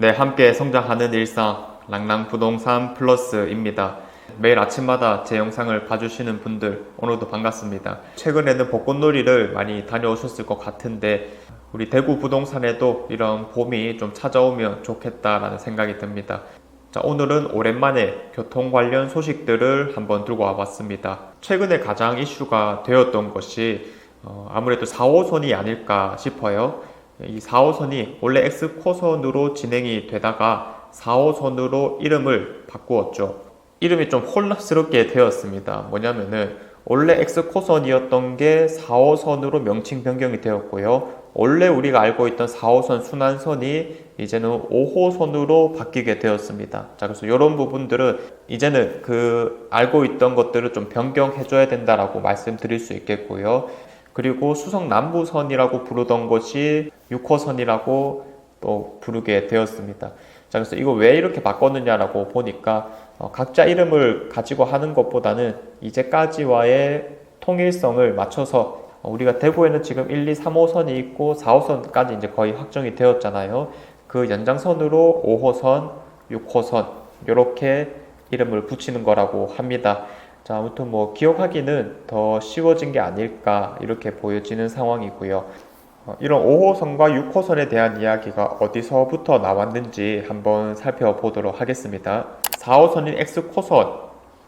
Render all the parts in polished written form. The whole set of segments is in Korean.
네, 함께 성장하는 일상 랑랑부동산 플러스입니다. 매일 아침마다 제 영상을 봐주시는 분들 오늘도 반갑습니다. 최근에는 벚꽃놀이를 많이 다녀오셨을 것 같은데 우리 대구 부동산에도 이런 봄이 좀 찾아오면 좋겠다라는 생각이 듭니다. 자, 오늘은 오랜만에 교통 관련 소식들을 한번 들고 와봤습니다. 최근에 가장 이슈가 되었던 것이 아무래도 4호선이 아닐까 싶어요. 이 4호선이 원래 X코선으로 진행이 되다가 4호선으로 이름을 바꾸었죠. 이름이 좀 혼란스럽게 되었습니다. 뭐냐면은 원래 X코선이었던 게 4호선으로 명칭 변경이 되었고요. 원래 우리가 알고 있던 4호선 순환선이 이제는 5호선으로 바뀌게 되었습니다. 자, 그래서 이런 부분들은 이제는 알고 있던 것들을 좀 변경해줘야 된다라고 말씀드릴 수 있겠고요. 그리고 수성 남부선이라고 부르던 것이 6호선이라고 또 부르게 되었습니다. 자, 그래서 이거 왜 이렇게 바꿨느냐라고 보니까 각자 이름을 가지고 하는 것보다는 이제까지와의 통일성을 맞춰서 우리가 대구에는 지금 1, 2, 3호선이 있고 4호선까지 이제 거의 확정이 되었잖아요. 그 연장선으로 5호선, 6호선 이렇게 이름을 붙이는 거라고 합니다. 자, 아무튼 뭐 기억하기는 더 쉬워진 게 아닐까 이렇게 보여지는 상황이고요. 이런 5호선과 6호선에 대한 이야기가 어디서부터 나왔는지 한번 살펴보도록 하겠습니다. 4호선인 X코선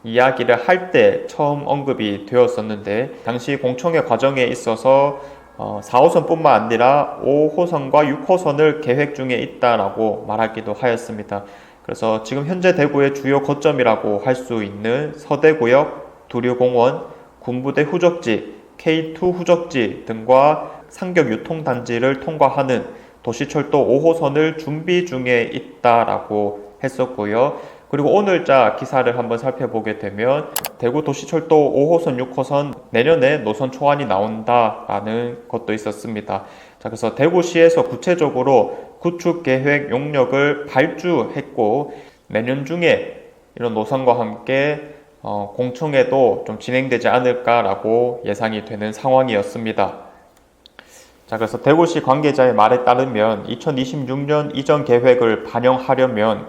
이야기를 할 때 처음 언급이 되었었는데 당시 공청회 과정에 있어서 4호선뿐만 아니라 5호선과 6호선을 계획 중에 있다라고 말하기도 하였습니다. 그래서 지금 현재 대구의 주요 거점이라고 할 수 있는 서대구역, 두류공원, 군부대 후적지, K2 후적지 등과 상격 유통단지를 통과하는 도시철도 5호선을 준비 중에 있다라고 했었고요. 그리고 오늘자 기사를 한번 살펴보게 되면 대구 도시철도 5호선, 6호선 내년에 노선 초안이 나온다라는 것도 있었습니다. 자, 그래서 대구시에서 구체적으로 구축 계획 용역을 발주했고 내년 중에 이런 노선과 함께 공청회도 좀 진행되지 않을까라고 예상이 되는 상황이었습니다. 자, 그래서 대구시 관계자의 말에 따르면 2026년 이전 계획을 반영하려면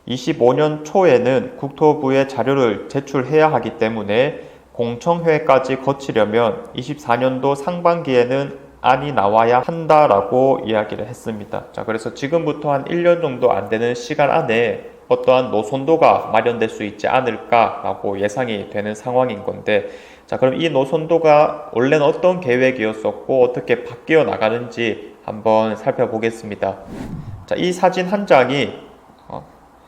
25년 초에는 국토부에 자료를 제출해야 하기 때문에 공청회까지 거치려면 24년도 상반기에는 안이 나와야 한다라고 이야기를 했습니다. 자, 그래서 지금부터 한 1년 정도 안 되는 시간 안에 어떠한 노선도가 마련될 수 있지 않을까라고 예상이 되는 상황인 건데, 자, 그럼 이 노선도가 원래는 어떤 계획이었었고 어떻게 바뀌어 나가는지 한번 살펴보겠습니다. 자, 이 사진 한 장이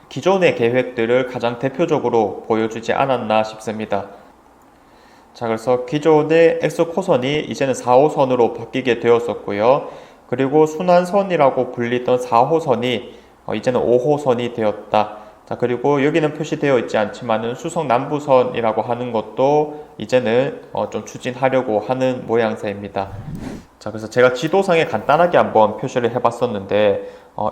기존의 계획들을 가장 대표적으로 보여주지 않았나 싶습니다. 자, 그래서 기존의 X코선이 이제는 4호선으로 바뀌게 되었었고요. 그리고 순환선이라고 불리던 4호선이 이제는 5호선이 되었다. 자, 그리고 여기는 표시되어 있지 않지만은 수성 남부선이라고 하는 것도 이제는 좀 추진하려고 하는 모양새입니다. 자, 그래서 제가 지도상에 간단하게 한번 표시를 해봤었는데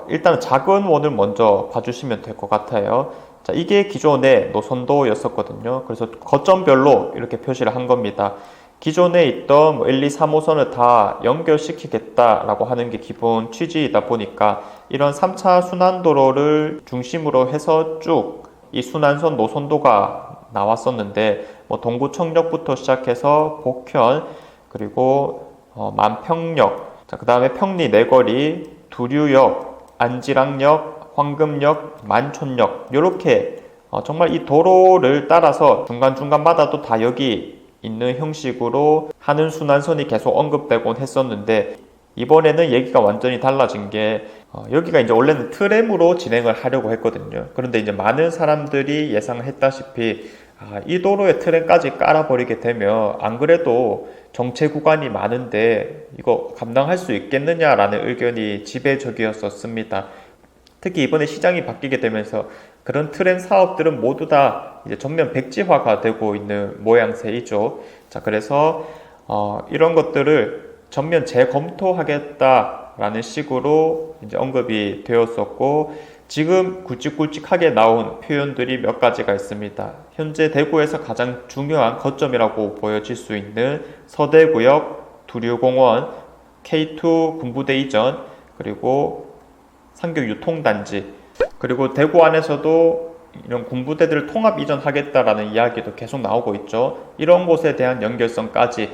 일단 작은 원을 먼저 봐주시면 될 것 같아요. 자, 이게 기존의 노선도였었거든요. 그래서 거점별로 이렇게 표시를 한 겁니다. 기존에 있던 1, 2, 3호선을 다 연결시키겠다라고 하는 게 기본 취지이다 보니까 이런 3차 순환도로를 중심으로 해서 쭉 이 순환선 노선도가 나왔었는데 동구청역부터 시작해서 복현 그리고 만평역, 자, 그 다음에 평리 내거리, 두류역, 안지랑역, 황금역, 만촌역 이렇게 정말 이 도로를 따라서 중간중간마다도 다 여기 있는 형식으로 하는 순환선이 계속 언급되곤 했었는데 이번에는 얘기가 완전히 달라진 게 여기가 이제 원래는 트램으로 진행을 하려고 했거든요. 그런데 이제 많은 사람들이 예상했다시피 이 도로에 트램까지 깔아버리게 되면 안 그래도 정체 구간이 많은데 이거 감당할 수 있겠느냐라는 의견이 지배적이었었습니다. 특히 이번에 시장이 바뀌게 되면서 그런 트램 사업들은 모두 다 이제 전면 백지화가 되고 있는 모양새이죠. 자, 그래서 이런 것들을 전면 재검토하겠다라는 식으로 이제 언급이 되었었고 지금 굵직굵직하게 나온 표현들이 몇 가지가 있습니다. 현재 대구에서 가장 중요한 거점이라고 보여질 수 있는 서대구역, 두류공원, K2 군부대 이전, 그리고 상교 유통단지, 그리고 대구 안에서도 이런 군부대들을 통합 이전하겠다라는 이야기도 계속 나오고 있죠. 이런 곳에 대한 연결성까지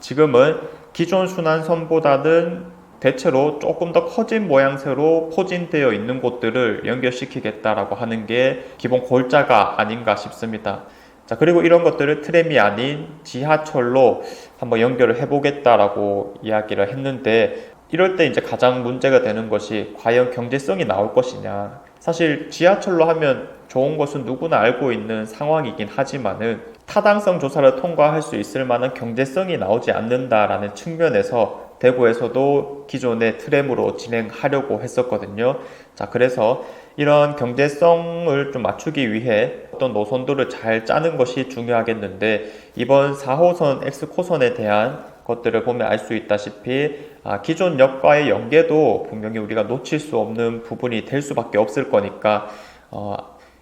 지금은 기존 순환선보다는 대체로 조금 더 커진 모양새로 포진되어 있는 곳들을 연결시키겠다라고 하는 게 기본 골자가 아닌가 싶습니다. 자, 그리고 이런 것들을 트램이 아닌 지하철로 한번 연결을 해보겠다라고 이야기를 했는데, 이럴 때 이제 가장 문제가 되는 것이 과연 경제성이 나올 것이냐. 사실 지하철로 하면 좋은 것은 누구나 알고 있는 상황이긴 하지만은 타당성 조사를 통과할 수 있을 만한 경제성이 나오지 않는다라는 측면에서 대구에서도 기존의 트램으로 진행하려고 했었거든요. 자, 그래서 이런 경제성을 좀 맞추기 위해 어떤 노선도를 잘 짜는 것이 중요하겠는데, 이번 4호선 X코선에 대한 것들을 보면 알 수 있다시피 기존 역과의 연계도 분명히 우리가 놓칠 수 없는 부분이 될 수밖에 없을 거니까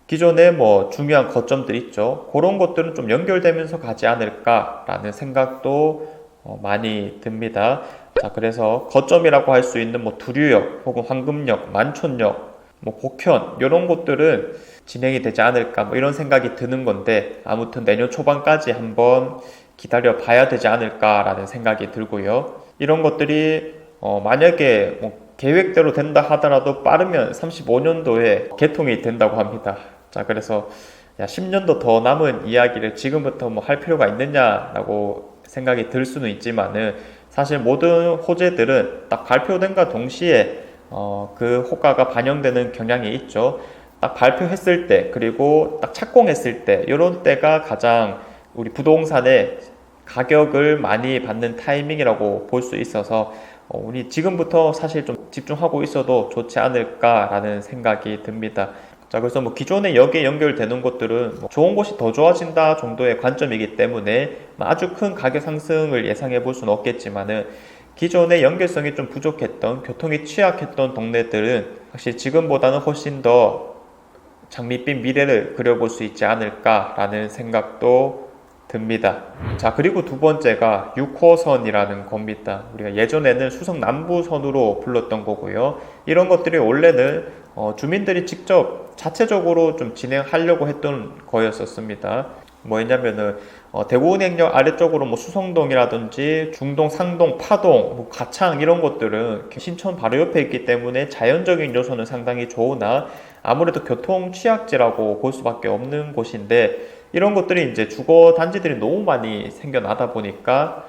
기존에 뭐 중요한 거점들 있죠. 그런 것들은 좀 연결되면서 가지 않을까라는 생각도 많이 듭니다. 자, 그래서 거점이라고 할 수 있는 뭐 두류역 혹은 황금역, 만촌역, 뭐 복현 이런 곳들은 진행이 되지 않을까 뭐 이런 생각이 드는 건데, 아무튼 내년 초반까지 한번 기다려 봐야 되지 않을까라는 생각이 들고요. 이런 것들이 만약에 뭐 계획대로 된다 하더라도 빠르면 35년도에 개통이 된다고 합니다. 자, 그래서 10년도 더 남은 이야기를 지금부터 뭐 할 필요가 있느냐라고 생각이 들 수는 있지만은, 사실 모든 호재들은 딱 발표된과 동시에 그 효과가 반영되는 경향이 있죠. 딱 발표했을 때, 그리고 딱 착공했을 때, 이런 때가 가장 우리 부동산의 가격을 많이 받는 타이밍이라고 볼 수 있어서 우리 지금부터 사실 좀 집중하고 있어도 좋지 않을까라는 생각이 듭니다. 자, 그래서 뭐 기존의 역에 연결되는 것들은 뭐 좋은 곳이 더 좋아진다 정도의 관점이기 때문에 아주 큰 가격 상승을 예상해 볼 수는 없겠지만은, 기존의 연결성이 좀 부족했던, 교통이 취약했던 동네들은 확실히 지금보다는 훨씬 더 장밋빛 미래를 그려볼 수 있지 않을까라는 생각도 듭니다. 자, 그리고 두 번째가 6호선이라는 겁니다. 우리가 예전에는 수성 남부선으로 불렀던 거고요. 이런 것들이 원래는 주민들이 직접 자체적으로 좀 진행하려고 했던 거였었습니다. 뭐였냐면은 대구은행역 아래쪽으로 뭐 수성동이라든지 중동, 상동, 파동, 뭐 가창 이런 것들은 신촌 바로 옆에 있기 때문에 자연적인 요소는 상당히 좋으나 아무래도 교통 취약지라고 볼 수밖에 없는 곳인데, 이런 것들이 이제 주거 단지들이 너무 많이 생겨나다 보니까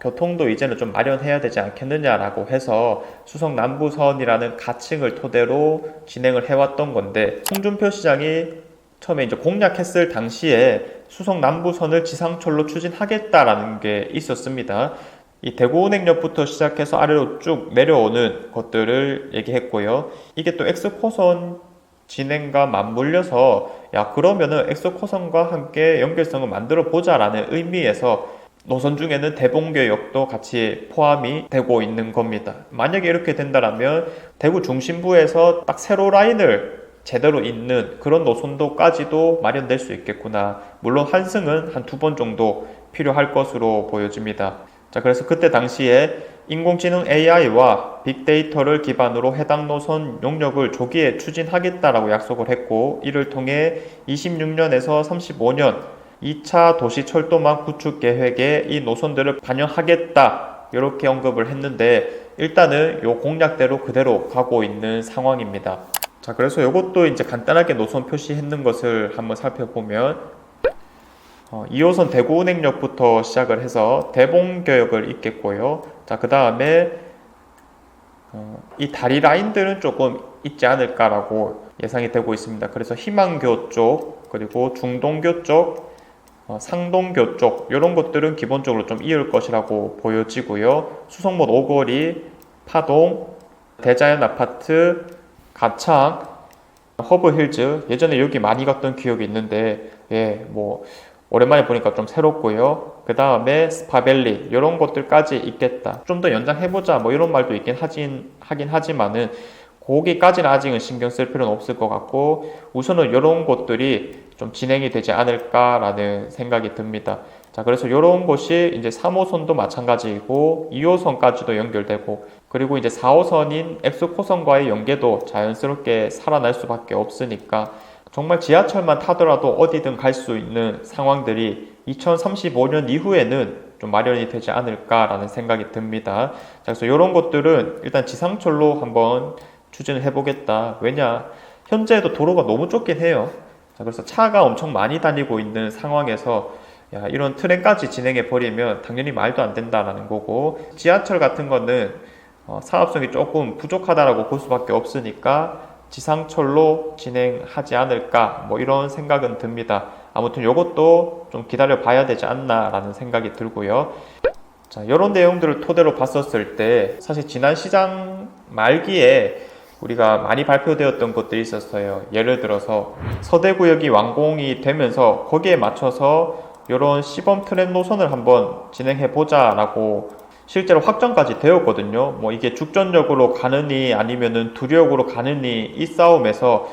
교통도 이제는 좀 마련해야 되지 않겠느냐라고 해서 수성 남부선이라는 가칭을 토대로 진행을 해왔던 건데, 홍준표 시장이 처음에 이제 공약했을 당시에 수성 남부선을 지상철로 추진하겠다라는 게 있었습니다. 이 대구은행역부터 시작해서 아래로 쭉 내려오는 것들을 얘기했고요. 이게 또 X코선 진행과 맞물려서 그러면은 X코선과 함께 연결성을 만들어 보자라는 의미에서 노선 중에는 대봉교역도 같이 포함이 되고 있는 겁니다. 만약에 이렇게 된다면 대구 중심부에서 딱 세로 라인을 제대로 잇는 그런 노선도까지도 마련될 수 있겠구나. 물론 환승은 한 2번 정도 필요할 것으로 보여집니다. 자, 그래서 그때 당시에 인공지능 AI와 빅데이터를 기반으로 해당 노선 용역을 조기에 추진하겠다라고 약속을 했고, 이를 통해 26년에서 35년 2차 도시철도망 구축 계획에 이 노선들을 반영하겠다 이렇게 언급을 했는데, 일단은 요 공약대로 그대로 가고 있는 상황입니다. 자, 그래서 이것도 이제 간단하게 노선 표시했는 것을 한번 살펴보면 2호선 대구은행역부터 시작을 해서 대봉교역을 잇겠고요. 자, 그 다음에 이 다리 라인들은 조금 있지 않을까라고 예상이 되고 있습니다. 그래서 희망교 쪽, 그리고 중동교 쪽, 상동교 쪽 이런 것들은 기본적으로 좀 이을 것이라고 보여지고요. 수성못 오거리, 파동, 대자연 아파트, 가창, 허브힐즈, 예전에 여기 많이 갔던 기억이 있는데 뭐 오랜만에 보니까 좀 새롭고요. 그 다음에 스파밸리 이런 것들까지 있겠다. 좀 더 연장해보자 뭐 이런 말도 하긴 하지만은 거기까지는 아직은 신경 쓸 필요는 없을 것 같고, 우선은 이런 것들이 좀 진행이 되지 않을까라는 생각이 듭니다. 자, 그래서 이런 곳이 이제 3호선도 마찬가지이고 2호선까지도 연결되고 그리고 이제 4호선인 엑스코선과의 연계도 자연스럽게 살아날 수밖에 없으니까 정말 지하철만 타더라도 어디든 갈 수 있는 상황들이 2035년 이후에는 좀 마련이 되지 않을까라는 생각이 듭니다. 자, 그래서 이런 것들은 일단 지상철로 한번 추진을 해보겠다. 왜냐? 현재도 도로가 너무 좁긴 해요. 자, 그래서 차가 엄청 많이 다니고 있는 상황에서 야, 이런 트램까지 진행해 버리면 당연히 말도 안 된다라는 거고 지하철 같은 거는 사업성이 조금 부족하다라고 볼 수밖에 없으니까 지상철로 진행하지 않을까 뭐 이런 생각은 듭니다. 아무튼 이것도 좀 기다려 봐야 되지 않나라는 생각이 들고요. 자, 이런 내용들을 토대로 봤었을 때 사실 지난 시장 말기에 우리가 많이 발표되었던 것들이 있었어요. 예를 들어서 서대구역이 완공이 되면서 거기에 맞춰서 이런 시범 트램 노선을 한번 진행해 보자라고 실제로 확정까지 되었거든요. 뭐 이게 죽전역으로 가느니 아니면은 두류역으로 가느니 이 싸움에서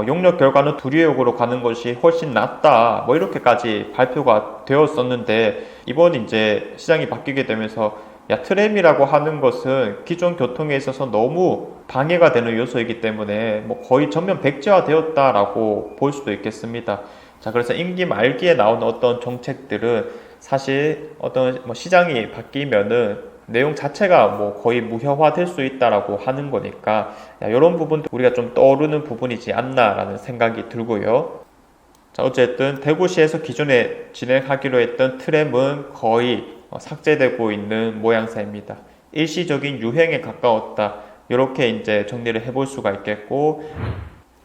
용역 결과는 두류역으로 가는 것이 훨씬 낫다. 뭐 이렇게까지 발표가 되었었는데 이번 이제 시장이 바뀌게 되면서 야, 트램이라고 하는 것은 기존 교통에 있어서 너무 방해가 되는 요소이기 때문에 뭐 거의 전면 백지화 되었다라고 볼 수도 있겠습니다. 자, 그래서 임기 말기에 나오는 어떤 정책들은 사실 어떤 뭐 시장이 바뀌면은 내용 자체가 뭐 거의 무효화 될 수 있다라고 하는 거니까 야, 이런 부분도 우리가 좀 떠오르는 부분이지 않나라는 생각이 들고요. 자, 어쨌든 대구시에서 기존에 진행하기로 했던 트램은 거의 삭제되고 있는 모양새입니다. 일시적인 유행에 가까웠다. 이렇게 이제 정리를 해볼 수가 있겠고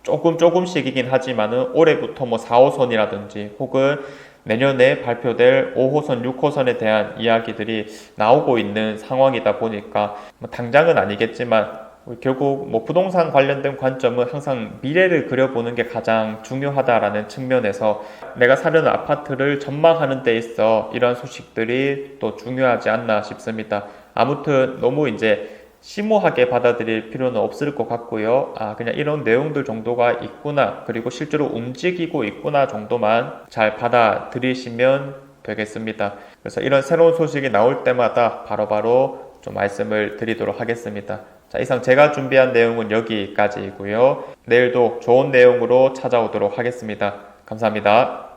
조금씩이긴 하지만은 올해부터 뭐 4호선이라든지 혹은 내년에 발표될 5호선, 6호선에 대한 이야기들이 나오고 있는 상황이다 보니까 뭐 당장은 아니겠지만 결국 뭐 부동산 관련된 관점은 항상 미래를 그려보는 게 가장 중요하다라는 측면에서 내가 사려는 아파트를 전망하는 데 있어 이런 소식들이 또 중요하지 않나 싶습니다. 아무튼 너무 이제 심오하게 받아들일 필요는 없을 것 같고요. 그냥 이런 내용들 정도가 있구나, 그리고 실제로 움직이고 있구나 정도만 잘 받아들이시면 되겠습니다. 그래서 이런 새로운 소식이 나올 때마다 바로바로 좀 말씀을 드리도록 하겠습니다. 자, 이상 제가 준비한 내용은 여기까지이고요. 내일도 좋은 내용으로 찾아오도록 하겠습니다. 감사합니다.